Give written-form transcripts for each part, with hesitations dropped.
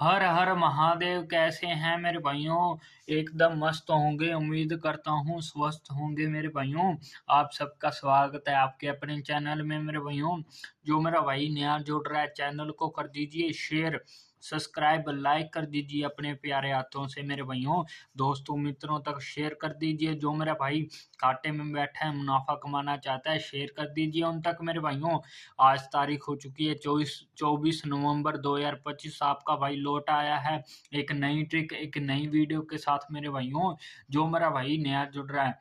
हर हर महादेव। कैसे हैं मेरे भाइयों? एकदम मस्त होंगे, उम्मीद करता हूँ स्वस्थ होंगे मेरे भाइयों। आप सबका स्वागत है आपके अपने चैनल में मेरे भाइयों। जो मेरा भाई नया जुड़ रहा है चैनल को कर दीजिए शेयर, सब्सक्राइब, लाइक कर दीजिए अपने प्यारे हाथों से मेरे भाइयों। दोस्तों मित्रों तक शेयर कर दीजिए। जो मेरा भाई घाटे में बैठा है, मुनाफा कमाना चाहता है, शेयर कर दीजिए उन तक मेरे भाइयों। आज तारीख हो चुकी है 24 नवंबर 2025। आपका भाई लौट आया है एक नई ट्रिक, एक नई वीडियो के साथ मेरे भाइयों। जो मेरा भाई नया जुड़ रहा है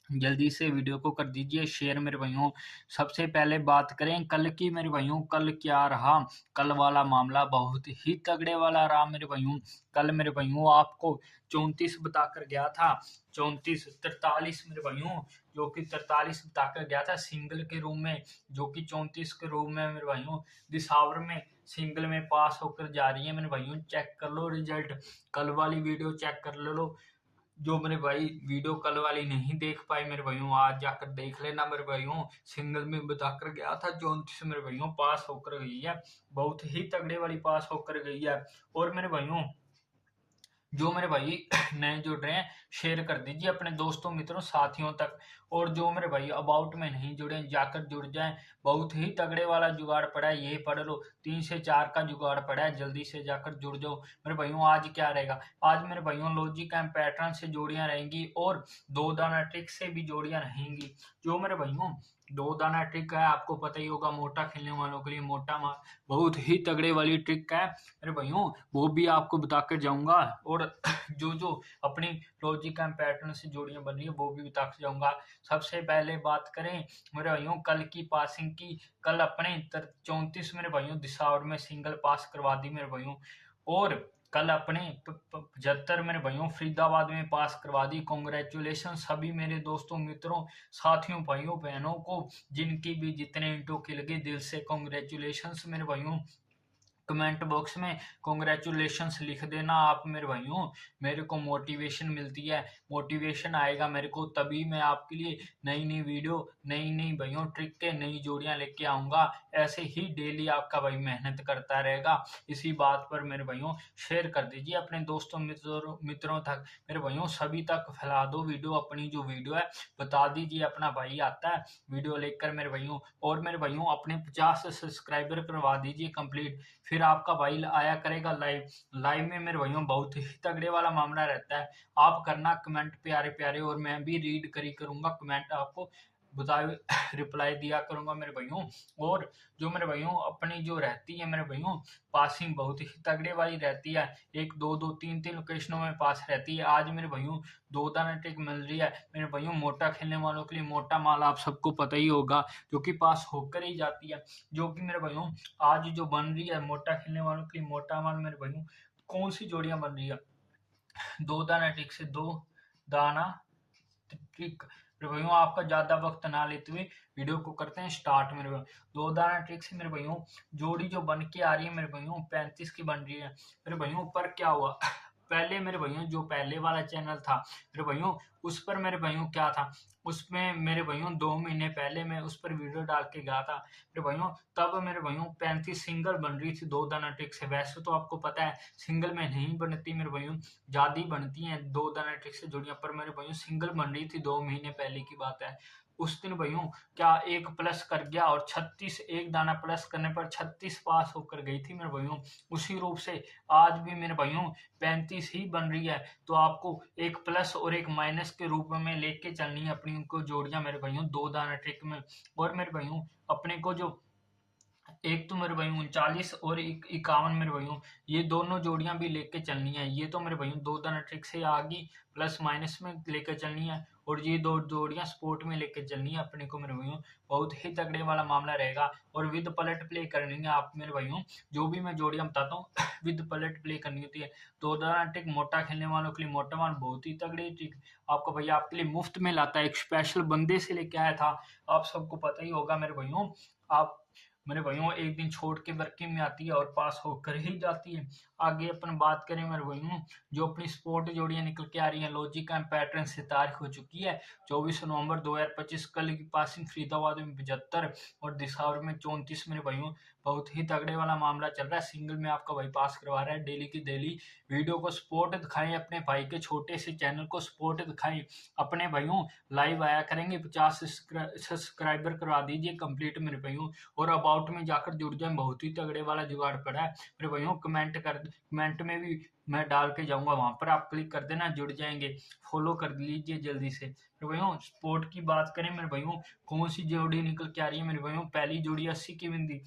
जल्दी से वीडियो को कर दीजिए शेयर मेरे भाइयों। सबसे पहले बात करें कल की मेरे भाइयों। कल क्या रहा? कल वाला मामला बहुत ही तगड़े वाला रहा मेरे भाइयों। कल मेरे भाइयों आपको 34 बताकर गया था। 43 मेरे भाइयों, जो कि 43 बताकर गया था सिंगल के रूम में, जो कि 34 के रूम में मेरे भाइयों दिसावर में सिंगल में पास होकर जा रही है मेरे भाइयों। चेक कर लो रिजल्ट, कल वाली वीडियो चेक कर लो। जो मेरे भाई वीडियो कल वाली नहीं देख पाए मेरे भाइयों, आज जाकर देख लेना मेरे भाइयों। सिंगल में बताकर गया था 34 मेरे भाइयों पास होकर गई है। बहुत ही तगड़े वाली पास होकर गई है। और मेरे भाइयों जो मेरे भाई नए जुड़ रहे हैं शेयर कर दीजिए अपने दोस्तों मित्रों साथियों तक। और जो मेरे भाई अबाउट में नहीं जुड़े जाकर जुड़ जाएं। बहुत ही तगड़े वाला जुगाड़ पड़ा है, ये पढ़ लो। 3 से 4 का जुगाड़ पड़ा है, जल्दी से जाकर जुड़ जाओ मेरे भाइयों। आज क्या रहेगा? आज मेरे भाइयों लॉजिक एंड पैटर्न से जोड़ियां रहेंगी और 2 दाना ट्रिक से भी जोड़ियां रहेंगी। जो मेरे भाइयों 2 दाना ट्रिक है, आपको पता ही होगा, मोटा खेलने वालों के लिए मोटा माल बहुत ही तगड़े वाली ट्रिक है मेरे भाइयों। वो भी आपको बताकर जाऊंगा। और जो जो अपनी लॉजिक एंड पैटर्न से जोड़ियां बन रही है वो भी बताकर जाऊंगा। सबसे पहले बात करें मेरे भाइयों कल की पासिंग की। कल अपने 34 मेरे भाइयों दिसावर में सिंगल पास करवा दी मेरे भाइयों। और कल अपने 75 मेरे भाइयों फरीदाबाद में पास करवा दी। कॉन्ग्रेचुलेशन सभी मेरे दोस्तों मित्रों साथियों भाइयों बहनों को, जिनकी भी जितने इंटो की लगे दिल से कॉन्ग्रेचुलेशन मेरे भाइयों। कमेंट बॉक्स में कॉन्ग्रेचुलेशंस लिख देना आप मेरे भाइयों। मेरे को मोटिवेशन मिलती है, मोटिवेशन आएगा मेरे को, तभी मैं आपके लिए नई नई वीडियो, नई नई भाइयों ट्रिक के नई जोड़ियां लेके आऊंगा। ऐसे ही डेली आपका भाई मेहनत करता रहेगा। इसी बात पर मेरे भाइयों शेयर कर दीजिए अपने दोस्तों मित्रों तक मेरे भाइयों। सभी तक फैला दो वीडियो, अपनी जो वीडियो है बता दीजिए अपना भाई आता है वीडियो लेकर मेरे भाइयों। और मेरे भाइयों अपने 50 सब्सक्राइबर करवा दीजिए कंप्लीट, फिर आपका भाई आया करेगा लाइव। लाइव में मेरे भाइयों बहुत ही तगड़े वाला मामला रहता है। आप करना कमेंट प्यारे प्यारे, और मैं भी रीड करूंगा कमेंट, आपको बताए रिप्लाई दिया करूंगा मेरे भाइयों। और जो मेरे भाइयों अपनी जो रहती है मेरे भाइयों पासिंग बहुत ही तगड़े वाली रहती है। 1 2 2 3 3 लोकेशनों में पास रहती है। आज मेरे भाइयों 2 दाना ट्रिक मिल रही है मेरे भाइयों। मोटा खेलने वालों के लिए मोटा माल आप सबको पता ही होगा, जो कि पास होकर ही जाती है। जो कि मेरे भाइयों आज जो बन रही है मोटा खेलने वालों के लिए मोटा माल मेरे भाइयों, कौन सी जोड़ियां बन रही है? 2 दाना ट्रिक से 2 दाना ट्रिक मेरे भाइयों। आपका ज्यादा वक्त ना लेते हुए वीडियो को करते हैं स्टार्ट मेरे भाइयों। 2 दाना ट्रिक से मेरे भाइयों जोड़ी जो बन के आ रही है मेरे भाइयों 35 की बन रही है मेरे भाइयों। पर क्या हुआ पहले मेरे भाइयों जो पहले वाला चैनल था मेरे भाइयों, उस पर मेरे भाइयों क्या था, उसमें मेरे भाइयों 2 महीने पहले मैं उस पर वीडियो डाल के गया था मेरे भाइयों। तब मेरे भाइयों 35 सिंगल बन रही थी 2 दाना ट्रिक से। वैसे तो आपको पता है सिंगल में नहीं बनती मेरे भाइयों, ज्यादा ही बनती हैं 2 दाना ट्रिक से जोड़ियां। पर मेरे भाइयों सिंगल बन रही थी 2 महीने पहले की बात है। उस दिन भाइयों क्या एक प्लस कर गया, और 36 एक दाना प्लस करने पर 36 पास होकर गई थी मेरे भाइयों। उसी रूप से आज भी मेरे भाइयों 35 ही बन रही है। तो आपको एक प्लस और एक माइनस के रूप में लेके चलनी है अपनी उनको जोड़ियां मेरे भाइयों 2 दाना ट्रिक में। और मेरे भाइयों अपने को जो एक तो मेरे भाइयों 39 और 51 मेरे भाइयों, ये दोनों जोड़ियां भी लेके चलनी है। ये तो मेरे भाइयों 2 दाना ट्रिक से आगे प्लस माइनस में लेकर चलनी है, और ये 2 जोड़ियां स्पोर्ट में लेके चलनी है अपने को मेरे भाइयों। बहुत ही तगड़े वाला मामला रहेगा। और विद पलट प्ले करनी है आप मेरे भाइयों। जो भी मैं जोड़ियां बताता हूँ विद पलट प्ले करनी होती है। 2 दाना ट्रिक मोटा खेलने वालों के लिए मोटा मान बहुत ही तगड़ी ट्रिक आपको भैया आपके लिए मुफ्त में लाता है, एक स्पेशल बंदे से लेके आया था। आप सबको पता ही होगा मेरे भाइयों। आप मेरे भाइयों एक दिन छोड़ के वर्किंग में आती है और पास होकर ही जाती है। आगे अपन बात करें मेरे भाइयों, जो अपनी स्पोर्ट जोड़ियां निकल के आ रही हैं लॉजिक एंड पैटर्न से तारीख हो चुकी है 24 नवंबर 2025। कल की पासिंग फरीदाबाद में 75 और दिसावर में 34 मेरे भाइयों बहुत ही तगड़े वाला मामला चल रहा है। सिंगल में आपका भाई पास करवा रहा है। डेली की डेली वीडियो को सपोर्ट दिखाएं, अपने भाई के छोटे से चैनल को सपोर्ट दिखाएं। अपने भाइयों लाइव आया करेंगे, 50 सब्सक्राइबर करवा दीजिए कंप्लीट मेरे भाइयों। और अबाउट में जाकर जुड़ जाए, बहुत ही तगड़े वाला जुगाड़ पड़ा है मेरे भाइयों। कमेंट में भी मैं डाल के जाऊंगा, वहां पर आप क्लिक कर देना, जुड़ जाएंगे। फॉलो कर लीजिए जल्दी से मेरे भाइयों। स्पोर्ट की बात करें मेरे भाइयों, कौन सी जोड़ी निकल के आ रही है मेरे भाइयों। पहली जोड़ी 80 की बिंदी,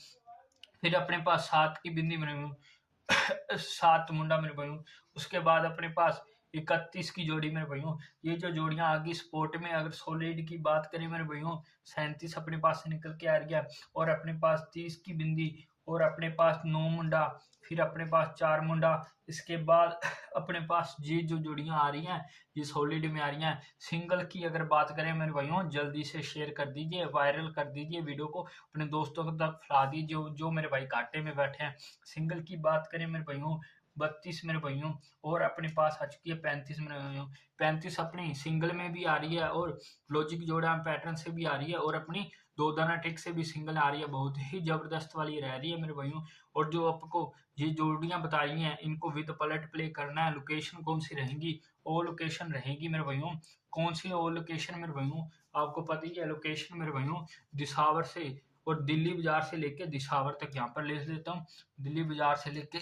फिर अपने पास 7 की बिंदी मेरे भाइयों, 7 मुंडा मेरे भाइयों। उसके बाद अपने पास 31 की जोड़ी मेरे भाइयों। ये जो जोड़ियां आगे स्पोर्ट में अगर सॉलिड की बात करें मेरे भाइयों, 37 अपने पास से निकल के आ रही है। और अपने पास 30 की बिंदी, और अपने पास 9 मुंडा, फिर अपने पास 4 मुंडा। इसके बाद अपने पास ये जो जोड़ियां आ रही हैं ये सॉलिड में आ रही हैं। सिंगल की अगर बात करें मेरे भाइयों, जल्दी से शेयर कर दीजिए, वायरल कर दीजिए वीडियो को, अपने दोस्तों तक फैला दीजिए जो मेरे भाई घाटे में बैठे हैं। सिंगल की बात करें मेरे भाइयों, 32 मेरे भाइयों, और अपने पास आ चुकी है 35 मेरे भाइयों। 35 अपनी सिंगल में भी आ रही है, और लॉजिक जोड़ा पैटर्न से भी आ रही है, और अपनी 2 दाना ट्रिक से भी सिंगल आ रही है। बहुत ही जबरदस्त वाली रह रही है मेरे भाइयों। और जो आपको ये जोड़ियां बता रही हैं, इनको विद पलट प्ले करना है। लोकेशन कौन सी रहेंगी? ओ लोकेशन रहेगी मेरे भाइयों। कौन सी ओ लोकेशन मेरे भाइयों? आपको पता ही है लोकेशन मेरे भाइयों। दिसावर से और दिल्ली बाजार से लेके दिसावर तक, यहाँ पर लिख देता हूँ, दिल्ली बाजार से लेके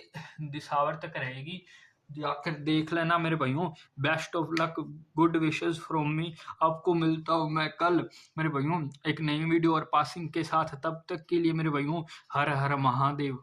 दिसावर तक रहेगी। जाकर देख लेना मेरे भाइयों। Best of luck, good wishes from me. आपको मिलता हूँ मैं कल मेरे भाइयों एक नई वीडियो और पासिंग के साथ। तब तक के लिए मेरे भाइयों, हर हर महादेव।